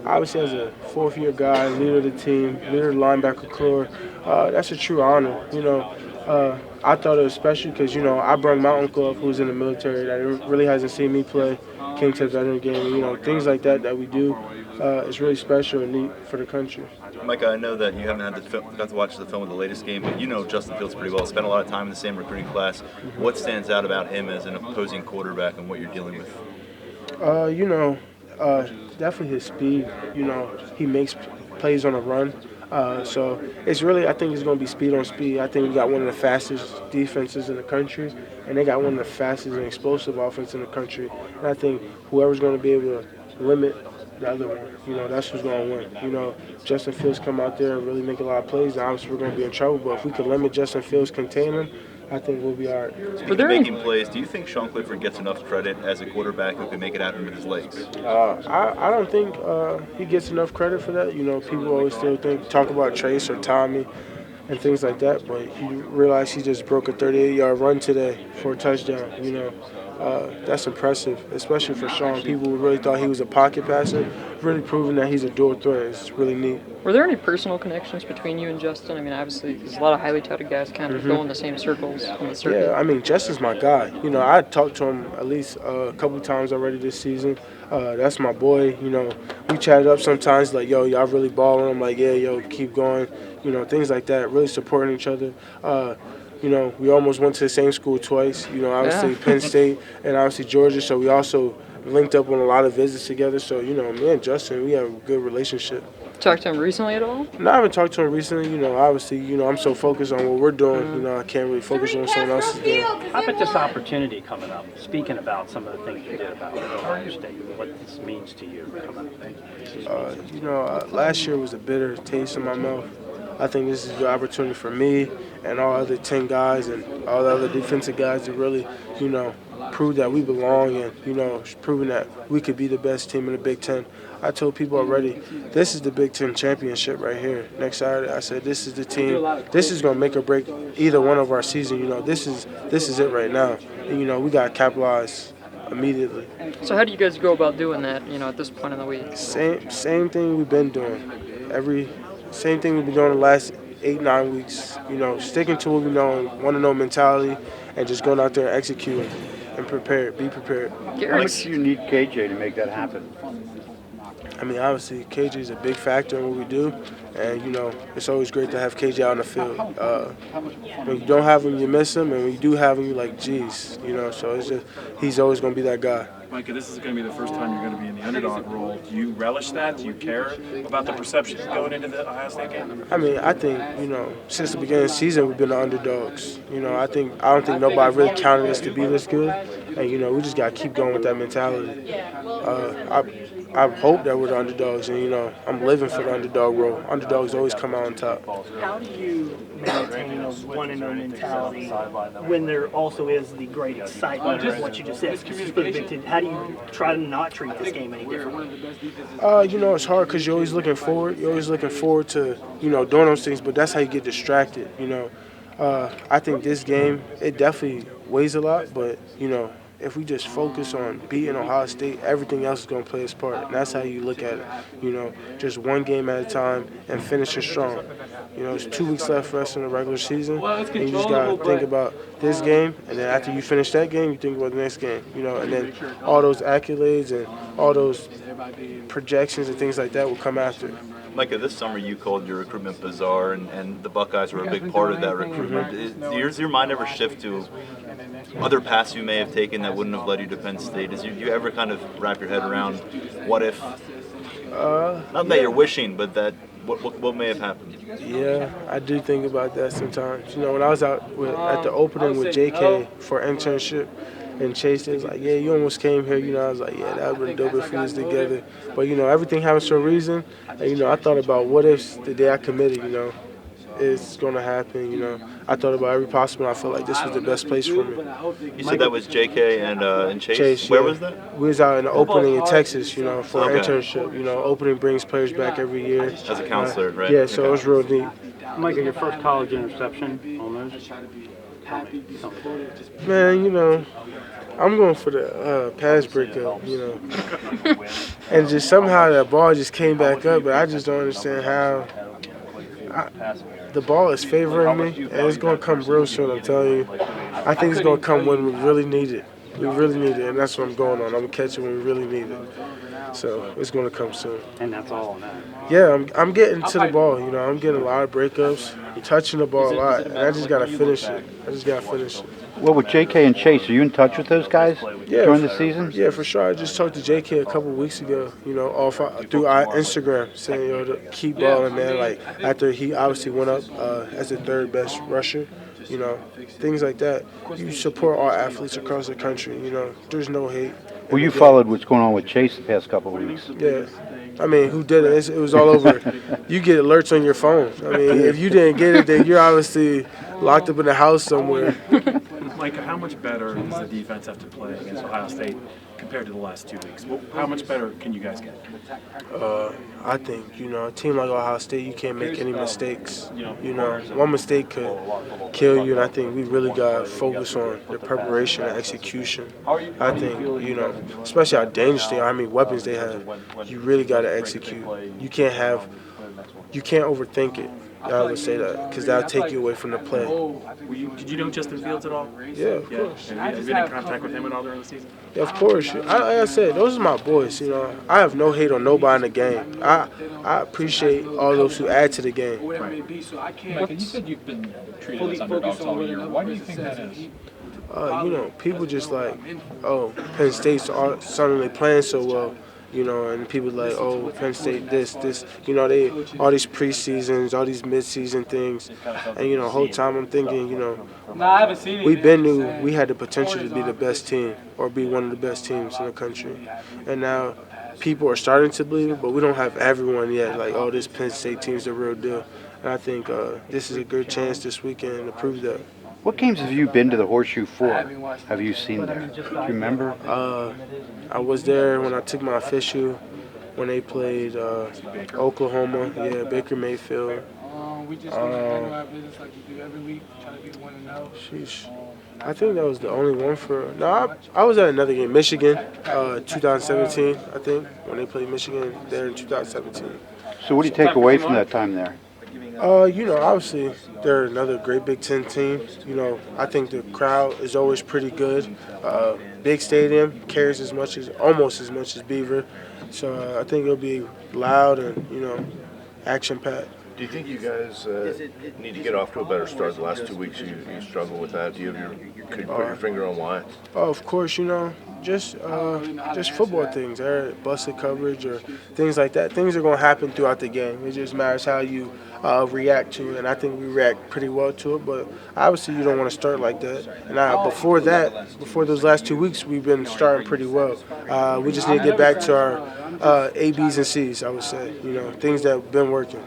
obviously as a fourth-year guy, leader of the team, leader of the linebacker corps, that's a true honor. I thought it was special because, I brought my uncle up who's in the military that really hasn't seen me play, came to the veteran game, things like that we do. It's really special and neat for the country. Micah, I know that you haven't got to watch the film of the latest game, but you know Justin Fields pretty well. Spent a lot of time in the same recruiting class. What stands out about him as an opposing quarterback and what you're dealing with? Uh, you know, Definitely his speed. He makes plays on the run. So it's really, I think it's going to be speed on speed. I think we got one of the fastest defenses in the country, and they got one of the fastest and explosive offense in the country. And I think whoever's going to be able to limit the other one, that's who's going to win. Justin Fields come out there and really make a lot of plays, and obviously we're going to be in trouble. But if we can limit Justin Fields, contain him, I think we'll be all right. Speaking of making plays, do you think Sean Clifford gets enough credit as a quarterback who can make it happen with his legs? I don't think he gets enough credit for that. People always still talk about Trace or Tommy and things like that, but you realize he just broke a 38-yard run today for a touchdown. That's impressive, especially for Sean. People really thought he was a pocket passer, really proving that he's a dual threat. It's really neat. Were there any personal connections between you and Justin? I mean, obviously, there's a lot of highly touted guys kind of go in the same circles on the circuit. Yeah, Justin's my guy. I talked to him at least a couple times already this season. That's my boy. We chatted up sometimes like, yo, y'all really balling. I'm like, yeah, yo, keep going. Things like that, really supporting each other. We almost went to the same school twice, obviously Penn State and obviously Georgia, so we also linked up on a lot of visits together. So, me and Justin, we have a good relationship. Talked to him recently at all? No, I haven't talked to him recently. Obviously, I'm so focused on what we're doing, I can't really focus on what someone else is doing. How about this opportunity coming up, speaking about some of the things you did about Ohio State, what this means to you coming up? Last year was a bitter taste in my mouth. I think this is a good opportunity for me and all other 10 guys and all the other defensive guys to really, prove that we belong and, proving that we could be the best team in the Big Ten. I told people already, this is the Big Ten championship right here. Next Saturday, I said, this is the team. This is going to make or break either one of our season. This is it right now. And, we got to capitalize immediately. So how do you guys go about doing that, at this point in the week? Same thing we've been doing. Same thing we've been doing the last 8-9 weeks. Sticking to what we know and want to know mentality and just going out there and executing and be prepared. How much do you need KJ to make that happen? Obviously, KJ is a big factor in what we do, and, it's always great to have KJ out on the field. When you don't have him, you miss him, and when you do have him, you're like, geez, so it's just, he's always going to be that guy. Micah, this is going to be the first time you're going to be in the underdog role. Do you relish that? Do you care about the perception going into the Ohio State game? I think, since the beginning of the season, we've been the underdogs. I don't think nobody really counted us to be this good. And, we just got to keep going with that mentality. I hope that we're the underdogs, and, I'm living for the underdog role. Underdogs always come out on top. How do you maintain a 1-0 mentality when there also is the great excitement of what you just said? This is for the Big Ten. How do you try to not treat this game any differently? It's hard because you're always looking forward. You're always looking forward to, doing those things, but that's how you get distracted, I think this game, it definitely weighs a lot, but, if we just focus on beating Ohio State, everything else is going to play its part. And that's how you look at it, just one game at a time and finish it strong. It's 2 weeks left for us in the regular season, and you just got to think about this game, and then after you finish that game, you think about the next game, and then all those accolades and all those projections and things like that will come after. Micah, this summer you called your recruitment bizarre, and the Buckeyes were a big part of that recruitment. Does your mind ever shift to other paths you may have taken that wouldn't have led you to Penn State? Do you ever kind of wrap your head around what if? Not that you're wishing, but that what may have happened? Yeah, I do think about that sometimes. When I was out at the opening with JK for internship, and Chase was like, yeah, you almost came here. I was like, yeah, that would have been dope if we was together. But, everything happens for a reason. And, I thought about what if the day I committed, it's going to happen, I thought about every possible. I felt like this was the best place for me. You said that was JK and Chase? Chase, Where yeah. was that? We was out in the opening in Texas, for an internship. Opening brings players back every year. As a counselor, right? Yeah, so it was real neat. Micah, your first college interception, almost. Man, I'm going for the pass breakup, you know. And just somehow that ball just came back up, but I just don't understand how. The ball is favoring me, and it's going to come real soon, I'm telling you. I think it's going to come when we really need it. We really need it, and that's what I'm going on. I'm going to catch it when we really need it. So it's going to come soon. And that's all on that. Yeah, I'm getting to the ball. You know, I'm getting a lot of breakups, touching the ball a lot, and I just got to finish it. Well, with JK and Chase, are you in touch with those guys during the season? Yeah, for sure. I just talked to JK a couple weeks ago, you know, through our Instagram, saying, yo, to keep balling, man. Like, after he obviously went up as the third best rusher, you know, things like that. You support all athletes across the country, you know. There's no hate. Well, you followed what's going on with Chase the past couple of weeks. Yeah. I mean, who did it? It was all over. You get alerts on your phone. I mean, if you didn't get it, then you're obviously locked up in the house somewhere. Micah, how much better does the defense have to play against Ohio State compared to the last 2 weeks? How much better can you guys get? I think, you know, a team like Ohio State, you can't make any mistakes. You know, one mistake could kill you, and I think we really got to focus on the preparation and execution. I think, you know, especially how dangerous they are, how many weapons they have, you really got to execute. You can't overthink it. I would say that, because that'll take you away from the play. Did you know Justin Fields at all? Yeah, of course. Have you been in contact with him at all during the season? Yeah, of course. Like I said, those are my boys, you know. I have no hate on nobody in the game. I appreciate all those who add to the game. Micah, you said you've been treated as underdogs all year. Why do you think that is? You know, people just like, oh, Penn State's suddenly playing so well. You know, and people like, oh, Penn State, this, you know, all these preseasons, all these midseason things, and you know, the whole time I'm thinking, you know, we knew we had the potential to be the best team or be one of the best teams in the country, and now people are starting to believe it, but we don't have everyone yet. Like, oh, this Penn State team's the real deal, and I think this is a good chance this weekend to prove that. What games have you been to the Horseshoe for? Have you seen there? Do you remember? I was there when I took my official, when they played Oklahoma. Yeah, Baker Mayfield. Sheesh. I think that was the only one for. No, I was at another game, Michigan, 2017. I think when they played Michigan there in 2017. So what do you take away from that time there? You know, obviously they're another great Big Ten team. You know, I think the crowd is always pretty good. Big stadium carries almost as much as Beaver, so I think it'll be loud and, you know, action-packed. Do you think you guys need to get off to a better start? The last 2 weeks you struggle with that. Could you put your finger on why? Oh, of course, you know, just football things, busted coverage or things like that. Things are going to happen throughout the game. It just matters how you react to it, and I think we react pretty well to it. But obviously, you don't want to start like that. And before those last 2 weeks, we've been starting pretty well. We just need to get back to our A, B's, and C's, I would say. You know, things that have been working.